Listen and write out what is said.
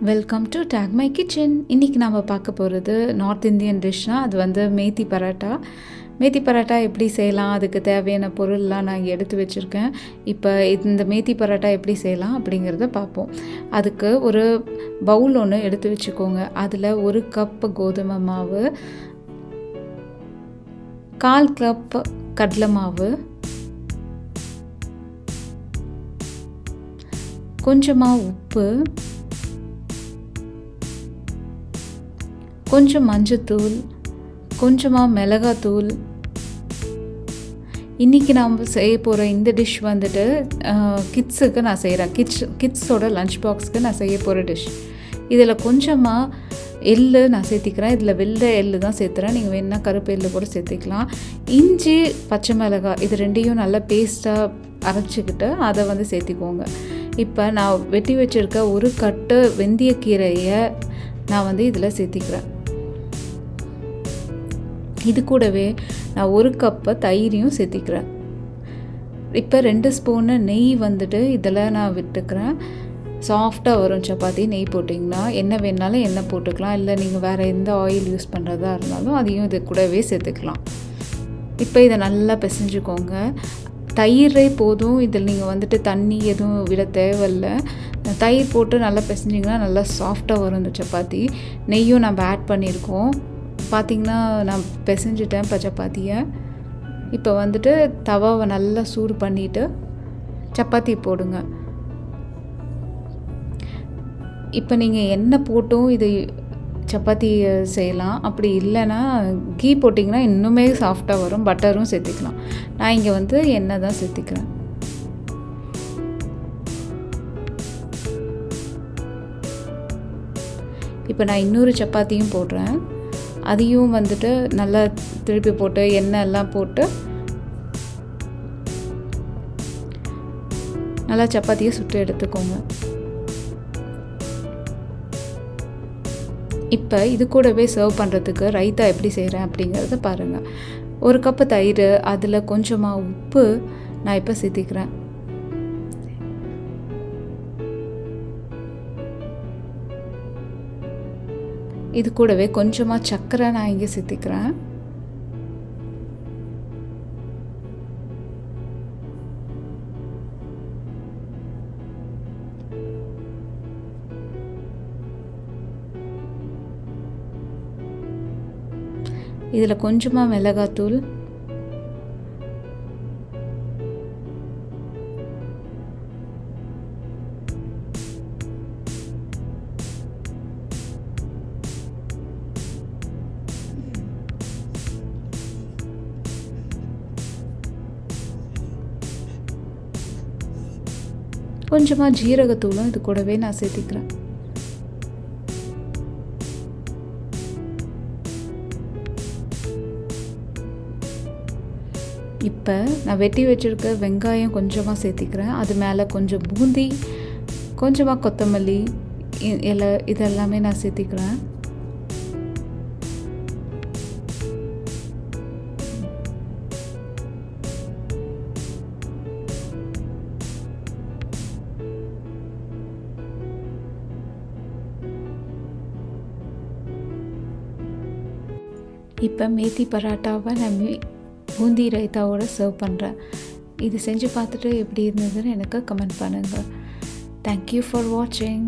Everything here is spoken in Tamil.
Welcome to take my kitchen. இன்றைக்கி நம்ம பார்க்க போகிறது நார்த் இந்தியன் டிஷ்னால் அது வந்து மேத்தி பராட்டா. மேத்தி பராட்டா எப்படி செய்யலாம், அதுக்கு தேவையான பொருள்லாம் நான் இங்கே எடுத்து வச்சுருக்கேன். இப்போ இந்த மேத்தி பராட்டா எப்படி செய்யலாம் அப்படிங்கிறத பார்ப்போம். அதுக்கு ஒரு பவுல் ஒன்று எடுத்து வச்சுக்கோங்க. அதில் 1 கப் கோதுமை மாவு, 1/4 கப் கடலை மாவு, கொஞ்சமாக உப்பு, கொஞ்சம் மஞ்சத்தூள், கொஞ்சமாக மிளகாத்தூள். இன்றைக்கி நாம் செய்ய போகிற இந்த டிஷ் வந்துட்டு கிட்ஸுக்கு நான் செய்கிறேன். கிட்ஸோட லஞ்ச் பாக்ஸுக்கு நான் செய்ய போகிற டிஷ். இதில் கொஞ்சமாக எள்ளு நான் சேர்த்திக்கிறேன். இதில் வெள்ளை எள்ளு தான் சேர்த்துறேன். நீங்கள் வேணுன்னா கருப்பு எள்ளு கூட சேர்த்திக்கலாம். இஞ்சி, பச்சை மிளகாய் இது ரெண்டையும் நல்லா பேஸ்ட்டாக அரைச்சிக்கிட்டு அதை வந்து சேர்த்திக்கோங்க. இப்போ நான் வெட்டி வச்சுருக்க 1 கட்டு வெந்தயக்கீரையை நான் வந்து இதில் சேர்த்திக்கிறேன். இது கூடவே நான் 1 கப்பு தயிரையும் சேர்த்திக்கிறேன். இப்போ 2 ஸ்பூனு நெய் வந்துட்டு இதில் நான் விட்டுக்கிறேன். சாஃப்டாக வரும் சப்பாத்தி. நெய் போட்டிங்கன்னா எண்ணெய் வேணாலும் எண்ணெய் போட்டுக்கலாம், இல்லை நீங்கள் வேறு எந்த ஆயில் யூஸ் பண்ணுறதா இருந்தாலும் அதையும் இது கூடவே சேர்த்துக்கலாம். இப்போ இதை நல்லா பிசைஞ்சுக்கோங்க. தயிரே போதும். இதில் நீங்கள் வந்துட்டு தண்ணி எதுவும் விட தேவையில்லை. தயிர் போட்டு நல்லா பிசைஞ்சிங்கன்னா நல்லா சாஃப்டாக வரும் இந்த சப்பாத்தி. நெய்யும் நம்ம ஆட் பண்ணியிருக்கோம். பார்த்திங்கன்னா நான் பிசைஞ்சிட்டேன் இப்போ சப்பாத்தியை. இப்போ வந்துட்டு தவாவை நல்லா சூடு பண்ணிவிட்டு சப்பாத்தி போடுங்க. இப்போ நீங்கள் எண்ணெய் போட்டும் இது சப்பாத்தி செய்யலாம். அப்படி இல்லைன்னா கீ போட்டிங்கன்னா இன்னுமே சாஃப்டாக வரும். பட்டரும் சேர்த்திக்கலாம். நான் இங்கே வந்து எண்ணெய் தான் சேர்த்திக்கிறேன். இப்போ நான் இன்னொரு சப்பாத்தியும் போடுறேன். அதையும் வந்துட்டு நல்லா திருப்பி போட்டு எண்ணெய் எல்லாம் போட்டு நல்லா சப்பாத்தியை சுட்டு எடுத்துக்கோங்க. இப்போ இது கூடவே சர்வ் பண்ணுறதுக்கு ரைத்தா எப்படி செய்கிறேன் அப்படிங்கிறத பாருங்கள். 1 கப்பு தயிர், அதில் கொஞ்சமாக உப்பு நான் இப்போ சேர்த்திக்கிறேன். இது கூடவே கொஞ்சமாக சர்க்கரை நான் இங்கே சேர்த்திக்கிறேன். இதில் கொஞ்சமாக மிளகாத்தூள், கொஞ்சமாக ஜீரகத்தூளும் இது கூடவே நான் சேர்த்திக்கிறேன். இப்போ நான் வெட்டி வச்சுருக்க வெங்காயம் கொஞ்சமாக சேர்த்திக்கிறேன். அது மேலே கொஞ்சம் பூந்தி, கொஞ்சமாக கொத்தமல்லி இலை இதெல்லாமே நான் சேர்த்திக்கிறேன். இப்போ மேத்தி பராட்டாவை நான் பூந்தி ரைத்தாவோடு சர்வ் பண்ணுறேன். இது செஞ்சு பார்த்துட்டு எப்படி இருந்ததுன்னு எனக்கு கமெண்ட் பண்ணுங்கள். தேங்க்யூ ஃபார் வாட்சிங்.